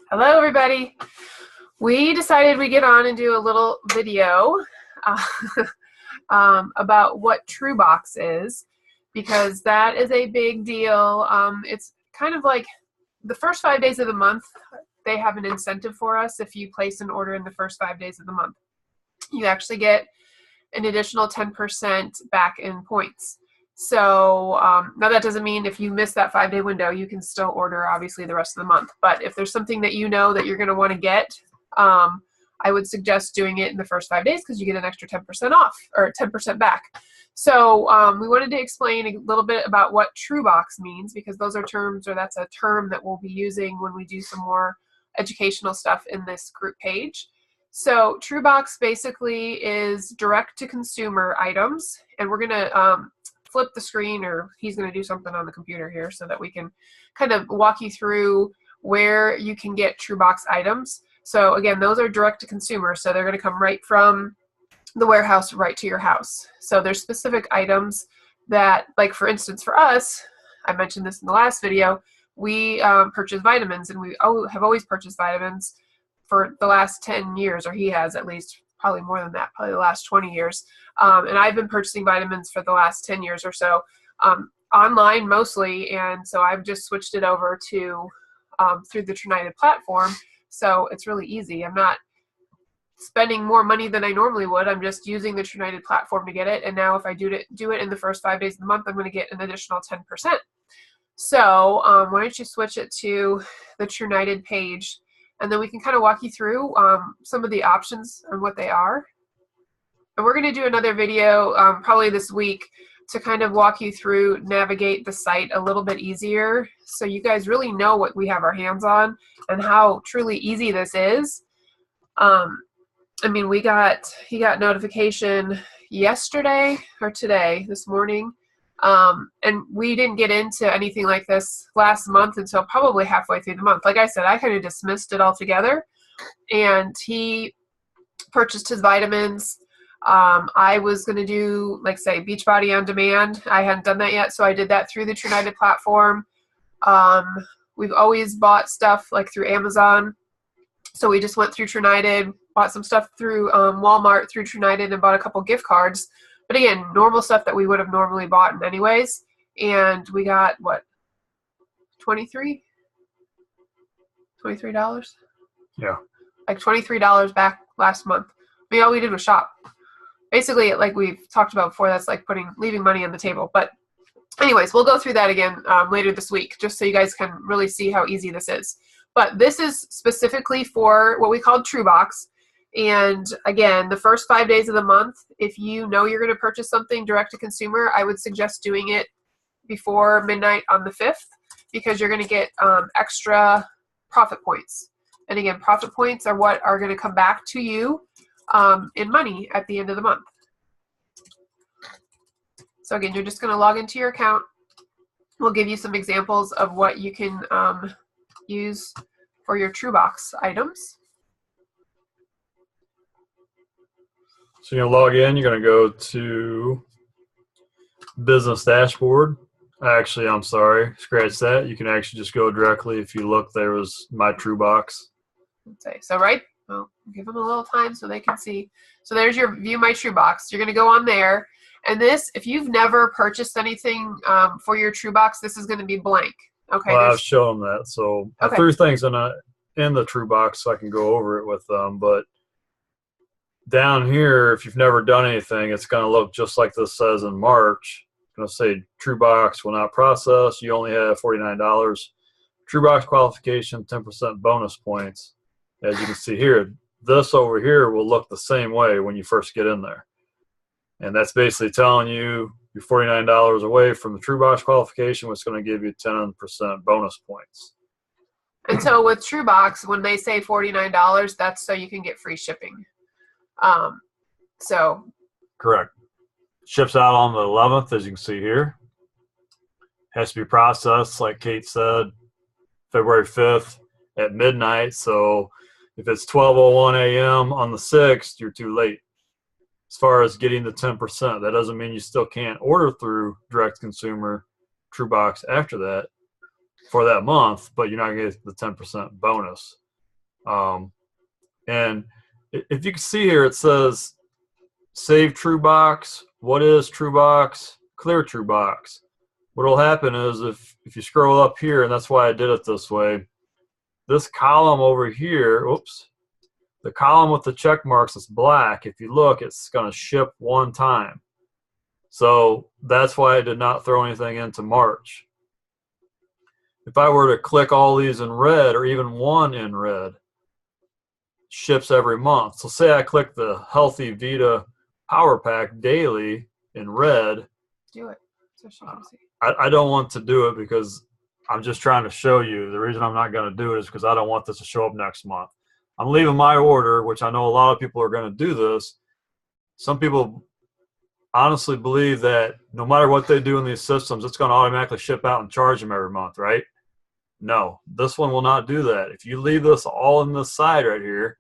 Hello, everybody. We decided we'd get on and do a little video uh, about what TruBox is, because that is a big deal. It's kind of like the first 5 days of the month, they have an incentive for us. If you place an order in the first 5 days of the month, you actually get an additional 10% back in points. So now that doesn't mean if you miss that 5-day window, you can still order obviously the rest of the month. But if there's something that you know that you're going to want to get, I would suggest doing it in the first 5 days because you get an extra 10% off or 10% back. So we wanted to explain a little bit about what TruBox means, because those are terms, or that's a term that we'll be using when we do some more educational stuff in this group page. So TruBox basically is direct-to-consumer items, and we're going to flip the screen, or he's going to do something on the computer here so that we can kind of walk you through where you can get TruBox items. So again, those are direct-to-consumer, so they're going to come right from the warehouse right to your house. So there's specific items that, like for instance for us, I mentioned this in the last video, we purchase vitamins, and we have always purchased vitamins for the last 10 years, or he has at least, probably more than that, probably the last 20 years. And I've been purchasing vitamins for the last 10 years or so, online mostly, and so I've just switched it over to through the TruNited platform, so it's really easy. I'm not spending more money than I normally would. I'm just using the TruNited platform to get it, and now if I do it in the first 5 days of the month, I'm going to get an additional 10%. So why don't you switch it to the TruNited page, and then we can kind of walk you through some of the options and what they are. And we're going to do another video probably this week to kind of walk you through, navigate the site a little bit easier, so you guys really know what we have our hands on and how truly easy this is. I mean, he got notification yesterday or today, this morning, and we didn't get into anything like this last month until probably halfway through the month. Like I said, I kind of dismissed it altogether, and he purchased his vitamins. I was going to do, like say, Beachbody on demand. I hadn't done that yet, so I did that through the TruNited platform. We've always bought stuff like through Amazon, so we just went through TruNited, bought some stuff through Walmart through TruNited, and bought a couple gift cards. But again, normal stuff that we would have normally bought in anyways. And we got, what, $23? Yeah. Like $23 back last month. I mean, all we did was shop. Basically, like we've talked about before, that's like leaving money on the table. But anyways, we'll go through that again later this week, just so you guys can really see how easy this is. But this is specifically for what we call TruBox. And again, the first 5 days of the month, if you know you're going to purchase something direct to consumer, I would suggest doing it before midnight on the 5th, because you're going to get extra profit points. And again, profit points are what are going to come back to you in money at the end of the month. So again, you're just going to log into your account. We'll give you some examples of what you can use for your TruBox items. So you're going to log in. You're going to go to Business Dashboard. Actually, I'm sorry, scratch that. You can actually just go directly. If you look, there was My TruBox. Okay, so well, give them a little time so they can see. So there's your View My TruBox. You're going to go on there. And this, if you've never purchased anything for your TruBox, this is going to be blank. Okay. Well, I've shown them that. So okay. I threw things in the TruBox so I can go over it with them. But down here, if you've never done anything, it's going to look just like this says in March. It's going to say TruBox will not process. You only have $49. TruBox qualification, 10% bonus points. As you can see here, this over here will look the same way when you first get in there. And that's basically telling you you're $49 away from the TruBox qualification, which is going to give you 10% bonus points. And so with TruBox, when they say $49, that's so you can get free shipping. Correct. Ships out on the 11th, as you can see here. Has to be processed, like Kate said, February 5th at midnight. So if it's 12:01 a.m. on the 6th, you're too late. As far as getting the 10%, that doesn't mean you still can't order through direct consumer TruBox after that for that month, but you're not going to get the 10% bonus. And if you can see here, it says save TruBox. What is TruBox? Clear TruBox. What will happen is if you scroll up here, and that's why I did it this way, this column over here, oops, the column with the check marks is black. If you look, it's going to ship one time. So that's why I did not throw anything into March. If I were to click all these in red, or even one in red, ships every month. So say I click the Healthy Vita Power Pack Daily in red. Do it so she can see. I don't want to do it because I'm just trying to show you. The reason I'm not going to do it is because I don't want this to show up next month. I'm leaving my order, which I know a lot of people are going to do this. Some people honestly believe that no matter what they do in these systems, it's going to automatically ship out and charge them every month, right? No, this one will not do that. If you leave this all in this side right here,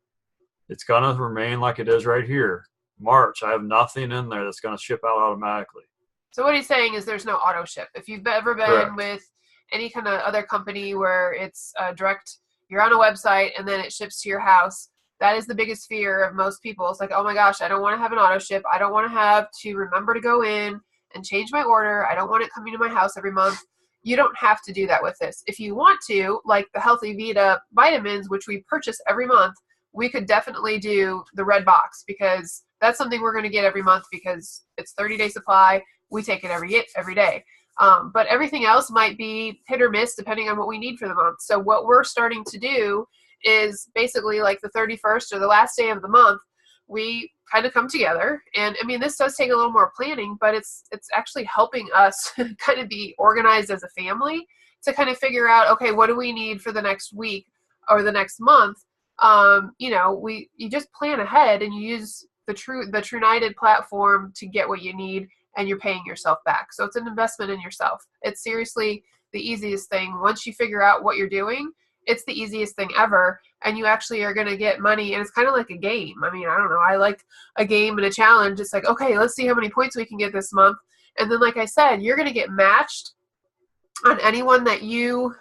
it's going to remain like it is right here. March, I have nothing in there that's going to ship out automatically. So what he's saying is there's no auto ship. If you've ever been Correct. with any kind of other company where it's direct, you're on a website and then it ships to your house, that is the biggest fear of most people. It's like, oh my gosh, I don't want to have an auto ship. I don't want to have to remember to go in and change my order. I don't want it coming to my house every month. You don't have to do that with this. If you want to, like the Healthy Vita vitamins, which we purchase every month, we could definitely do the red box because that's something we're going to get every month because it's 30-day supply. We take it every day. But everything else might be hit or miss depending on what we need for the month. So what we're starting to do is basically like the 31st or the last day of the month, we kind of come together. And I mean, this does take a little more planning, but it's actually helping us kind of be organized as a family to kind of figure out, okay, what do we need for the next week or the next month? You know, you just plan ahead and you use the TruNited platform to get what you need, and you're paying yourself back. So it's an investment in yourself. It's seriously the easiest thing. Once you figure out what you're doing, it's the easiest thing ever, and you actually are going to get money, and it's kind of like a game. I mean, I don't know. I like a game and a challenge. It's like, okay, let's see how many points we can get this month. And then, like I said, you're going to get matched on anyone that you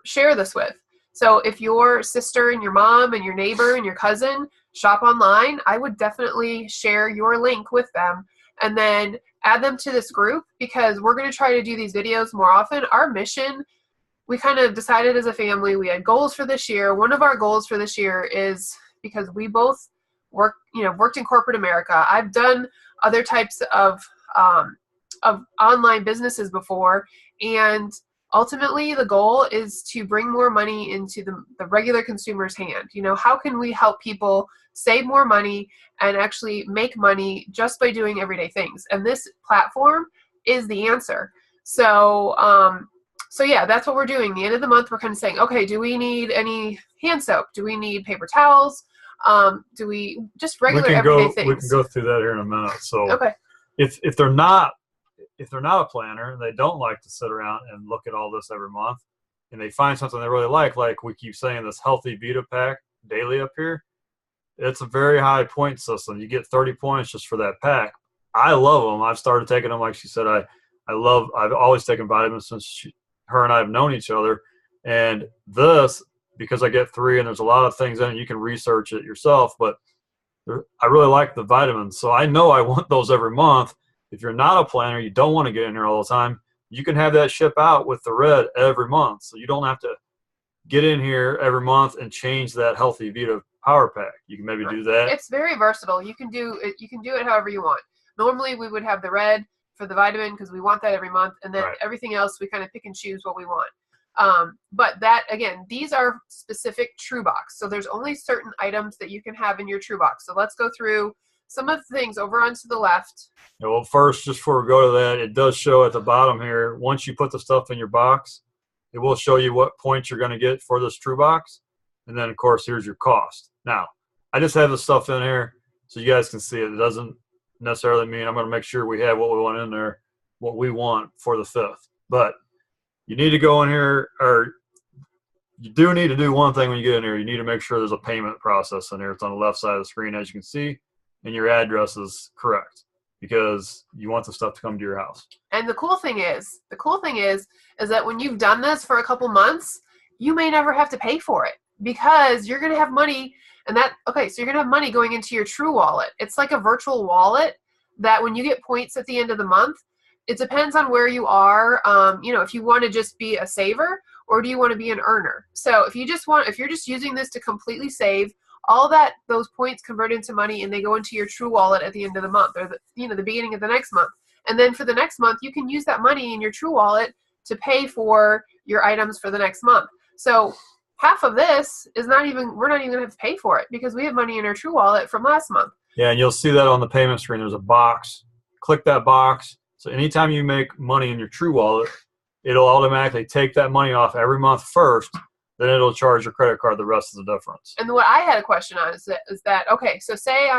share this with. So if your sister and your mom and your neighbor and your cousin shop online, I would definitely share your link with them and then add them to this group, because we're going to try to do these videos more often. Our mission, we kind of decided as a family, we had goals for this year. One of our goals for this year is, because we both worked in corporate America. I've done other types of online businesses before, and ultimately the goal is to bring more money into the regular consumer's hand. You know, how can we help people save more money and actually make money just by doing everyday things? And this platform is the answer. So yeah, that's what we're doing. The end of the month, we're kind of saying, okay, do we need any hand soap? Do we need paper towels? Do we just regular everyday things? We can go through that here in a minute. So okay. If they're not a planner and they don't like to sit around and look at all this every month, and they find something they really like we keep saying, this Healthy Vita Pack Daily up here, it's a very high point system. You get 30 points just for that pack. I love them. I've started taking them. Like she said, I've always taken vitamins since her and I have known each other. And this, because I get 3 and there's a lot of things in it, you can research it yourself, but I really like the vitamins. So I know I want those every month. If you're not a planner, you don't want to get in here all the time, you can have that ship out with the red every month. So you don't have to get in here every month and change that Healthy Vita Power Pack. You can maybe do that. It's very versatile. You can do it however you want. Normally we would have the red for the vitamin because we want that every month, and then everything else we kind of pick and choose what we want. But that, again, these are specific TruBox. So there's only certain items that you can have in your TruBox. So let's go through some of the things over onto the left. Yeah, well, first, just before we go to that, it does show at the bottom here, once you put the stuff in your box, it will show you what points you're going to get for this TruBox. And then, of course, here's your cost. Now, I just have the stuff in here so you guys can see it. It doesn't necessarily mean I'm going to make sure we have what we want in there, what we want for the 5th. But you need to go in here, or you do need to do one thing when you get in here. You need to make sure there's a payment process in here. It's on the left side of the screen, as you can see, and your address is correct, because you want the stuff to come to your house. And the cool thing is that when you've done this for a couple months, you may never have to pay for it, because you're going to have money so you're going to have money going into your True Wallet. It's like a virtual wallet that when you get points at the end of the month, it depends on where you are. If you want to just be a saver or do you want to be an earner? So if you're just using this to completely save, all those points convert into money and they go into your True Wallet at the end of the month or the beginning of the next month. And then for the next month, you can use that money in your True Wallet to pay for your items for the next month. So half of this we're not even going to have to pay for it because we have money in our True Wallet from last month. Yeah, and you'll see that on the payment screen. There's a box. Click that box. So anytime you make money in your True Wallet, it'll automatically take that money off every month first. Then it'll charge your credit card the rest of the difference. And what I had a question on is that okay, so say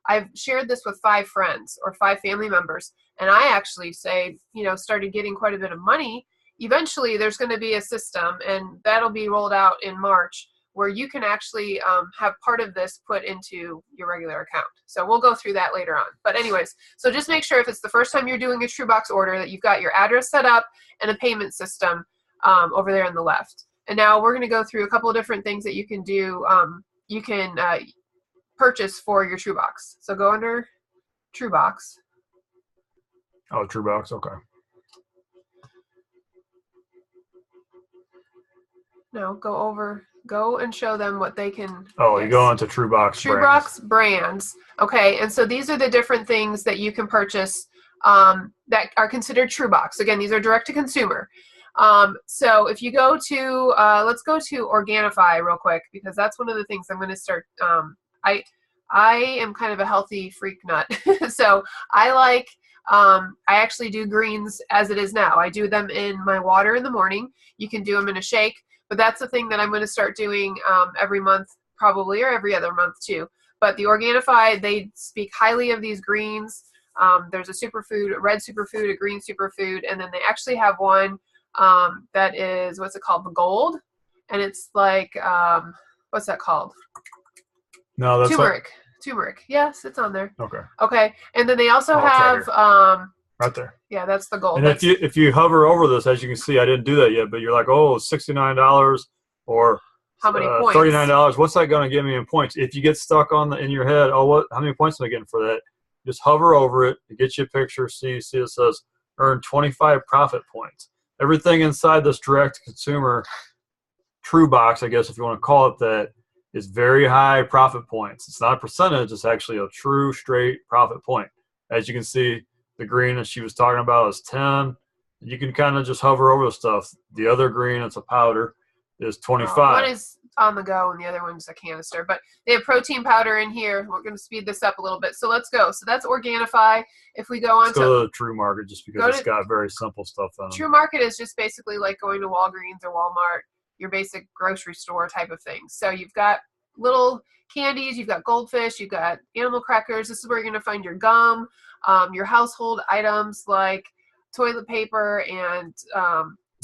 I've shared this with 5 friends or 5 family members, and I actually started getting quite a bit of money. Eventually, there's going to be a system, and that'll be rolled out in March, where you can actually have part of this put into your regular account. So we'll go through that later on. But anyways, so just make sure if it's the first time you're doing a TruBox order that you've got your address set up and a payment system over there on the left. And now we're going to go through a couple of different things that you can do. You can purchase for your TruBox. So go under TruBox. Oh, TruBox, okay. No, go and show them what they can. Oh, you go into TruBox TruBox brands. Okay, and so these are the different things that you can purchase that are considered TruBox. Again, these are direct to consumer. So if you go to, let's go to Organifi real quick, because that's one of the things I'm going to start. I am kind of a healthy freak nut. So I actually do greens as it is now. I do them in my water in the morning. You can do them in a shake, but that's the thing that I'm going to start doing every month probably, or every other month too. But the Organifi, they speak highly of these greens. There's a superfood, a red superfood, a green superfood, and then they actually have one that is, what's it called? The gold. And it's like, what's that called? No, that's turmeric. Turmeric. Yes, it's on there. Okay. Okay. And then they also have right there. Yeah, that's the gold. And if you hover over this, as you can see, I didn't do that yet, but you're like, oh, $69 or how many points? $39. What's that going to give me in points? If you get stuck in your head, oh, how many points am I getting for that? Just hover over it. It gets you a picture. See it says earn 25 profit points. Everything inside this direct-to-consumer TruBox, I guess if you want to call it that, is very high profit points. It's not a percentage. It's actually a true, straight profit point. As you can see, the green that she was talking about is 10. You can kind of just hover over the stuff. The other green, it's a powder, is 25. One is on the go and the other one's a canister. But they have protein powder in here. We're going to speed this up a little bit. So let's go. So that's Organifi. If we go on let's go to the True Market, just because it's got very simple stuff on it. True Market is just basically like going to Walgreens or Walmart, your basic grocery store type of thing. So you've got little candies, you've got goldfish, you've got animal crackers. This is where you're going to find your gum, your household items like toilet paper and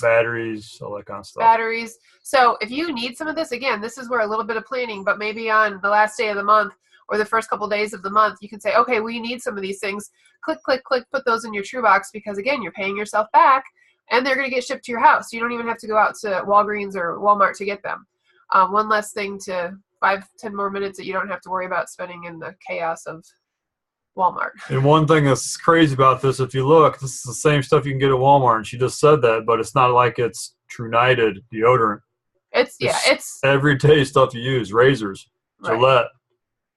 batteries, all that kind of stuff. Batteries. So if you need some of this, again, this is where a little bit of planning, but maybe on the last day of the month or the first couple days of the month, you can say, okay, we need some of these things. Click, click, click, put those in your TruBox, because again, you're paying yourself back and they're going to get shipped to your house. You don't even have to go out to Walgreens or Walmart to get them. One less thing to 5-10 more minutes that you don't have to worry about spending in the chaos of Walmart. And one thing that's crazy about this, if you look, this is the same stuff you can get at Walmart, and she just said that, but it's not like it's Trunited deodorant. It's everyday stuff you use, razors, Gillette,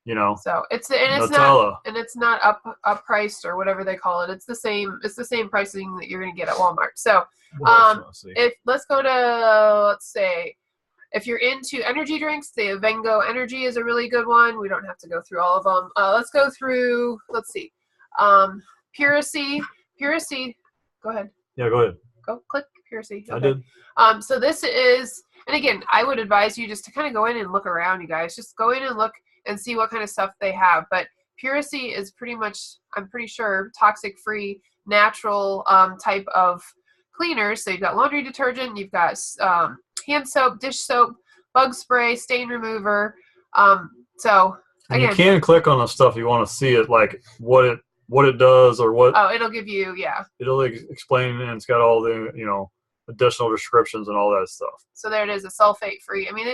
So it's Nutella. it's not up priced or whatever they call it. It's the same pricing that you're going to get at Walmart. So let's go to, let's say, if you're into energy drinks, the Vengo Energy is a really good one. We don't have to go through all of them. Let's go through, let's see. Puracy. Go ahead. Yeah, go ahead. Go click Puracy. Okay. I did. So this is, and again, I would advise you just to kind of go in and look around, you guys. Just go in and look and see what kind of stuff they have. But Puracy is pretty much, I'm pretty sure, toxic-free, natural type of cleaners. So you've got laundry detergent, you've got hand soap, dish soap, bug spray, stain remover. So again, you can click on the stuff you want to see it, like what it does or what. Oh, it'll give you, yeah. It'll explain, and it's got all the additional descriptions and all that stuff. So there it is, a sulfate free. I mean,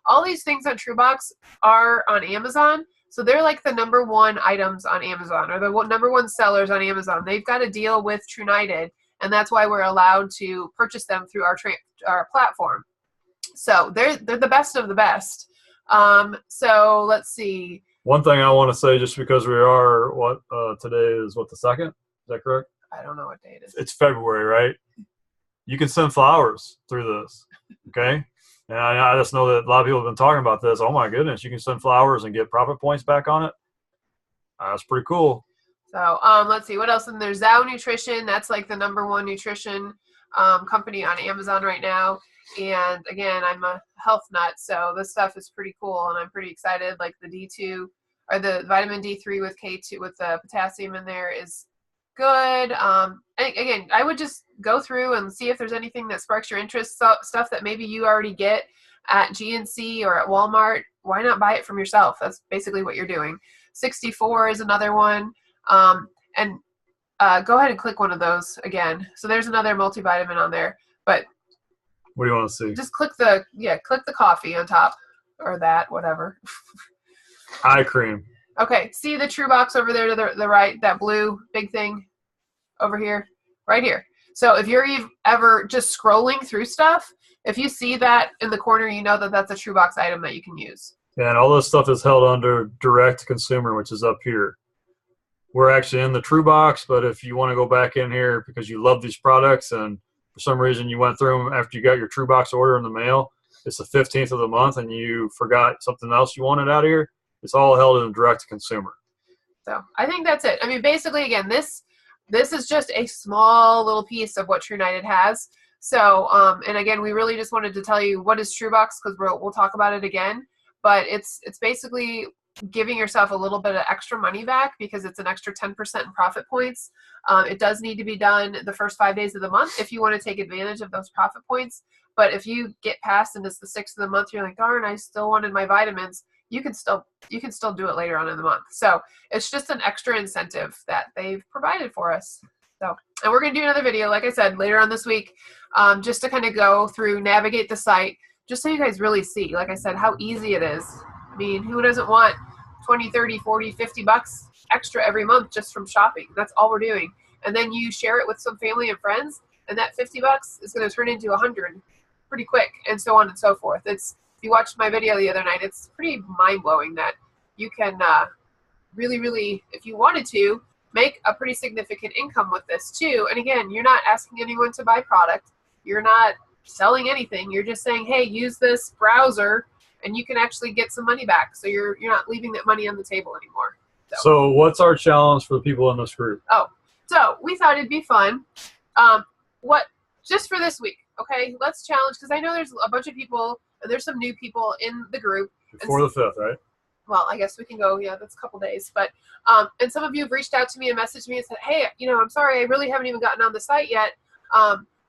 all these things on TruBox are on Amazon. So they're like the #1 items on Amazon, or the #1 sellers on Amazon. They've got a deal with TruNited, and that's why we're allowed to purchase them through our platform. So they're the best of the best. So let's see. One thing I want to say, just because we are today is the 2nd? Is that correct? I don't know what day it is. It's February, right? You can send flowers through this, okay? And I just know that a lot of people have been talking about this. Oh my goodness, you can send flowers and get profit points back on it. That's pretty cool. So let's see what else. And there's Zao Nutrition. That's like the #1 nutrition company on Amazon right now. And again, I'm a health nut, so this stuff is pretty cool, and I'm pretty excited. Like the D2 or the vitamin D3 with K2 with the potassium in there is good. Again, I would just go through and see if there's anything that sparks your interest, stuff that maybe you already get at GNC or at Walmart. Why not buy it from yourself? That's basically what you're doing. 64 is another one. And go ahead and click one of those again. So there's another multivitamin on there, but what do you want to see? Just click the coffee on top, or that, whatever. Eye cream. Okay, see the TruBox over there to the right, that blue big thing over here, right here. So if you're ever just scrolling through stuff, if you see that in the corner, you know that that's a TruBox item that you can use. Yeah, and all this stuff is held under direct to consumer, which is up here. We're actually in the TruBox, but if you want to go back in here because you love these products and for some reason you went through them after you got your TruBox order in the mail, it's the 15th of the month and you forgot something else you wanted out of here, it's all held in direct to consumer. So I think that's it. I mean, basically, again, this is just a small little piece of what TruNited has. So, and again, we really just wanted to tell you what is TruBox, because we'll talk about it again. But it's basically giving yourself a little bit of extra money back because it's an extra 10% in profit points. It does need to be done the first 5 days of the month if you want to take advantage of those profit points. But if you get past and it's the 6th of the month, you're like, darn, I still wanted my vitamins. You can still do it later on in the month. So it's just an extra incentive that they've provided for us. So, and we're going to do another video, like I said, later on this week, just to kind of go through, navigate the site, just so you guys really see, like I said, how easy it is. I mean, who doesn't want 20, 30, 40, 50 bucks extra every month just from shopping? That's all we're doing. And then you share it with some family and friends, and that 50 bucks is going to turn into 100 pretty quick, and so on and so forth. If you watched my video the other night, it's pretty mind-blowing that you can really, really, if you wanted to, make a pretty significant income with this too. And again, you're not asking anyone to buy product. You're not selling anything. You're just saying, hey, use this browser and you can actually get some money back. So you're not leaving that money on the table anymore. So what's our challenge for the people in this group? Oh, so we thought it'd be fun. Just for this week, okay? Let's challenge, because I know there's a bunch of people and there's some new people in the group. Before the 5th, right? Well, I guess we can go, yeah, that's a couple days. But, and some of you have reached out to me and messaged me and said, hey, I'm sorry, I really haven't even gotten on the site yet.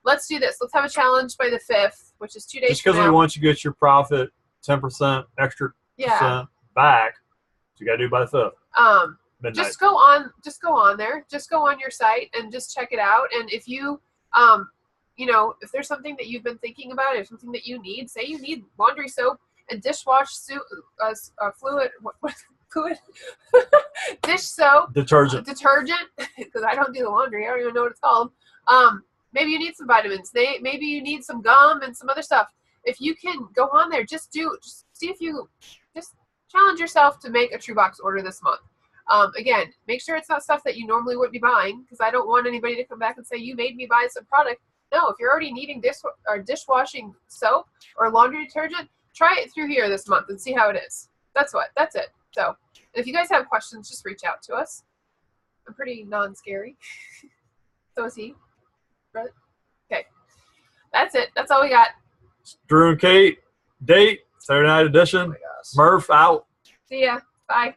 Let's do this. Let's have a challenge by the 5th, which is 2 days Just because we want you to get your profit 10% extra percent back, so you got to do it by the 5th. Midnight. Just go on there. Just go on your site and just check it out. And if you, if there's something that you've been thinking about, if something that you need, say you need laundry soap and dishwash fluid, fluid, dish soap, detergent, because I don't do the laundry. I don't even know what it's called. Maybe you need some vitamins. Maybe you need some gum and some other stuff. If you can go on there, just see if you just challenge yourself to make a TruBox order this month. Again, make sure it's not stuff that you normally wouldn't be buying, because I don't want anybody to come back and say, you made me buy some product. No, if you're already needing dishwashing soap or laundry detergent, try it through here this month and see how it is. That's it. So if you guys have questions, just reach out to us. I'm pretty non-scary. So is he. Okay. That's it. That's all we got. Drew and Kate, date, Saturday night edition. Oh my gosh. Murph out. See ya. Bye.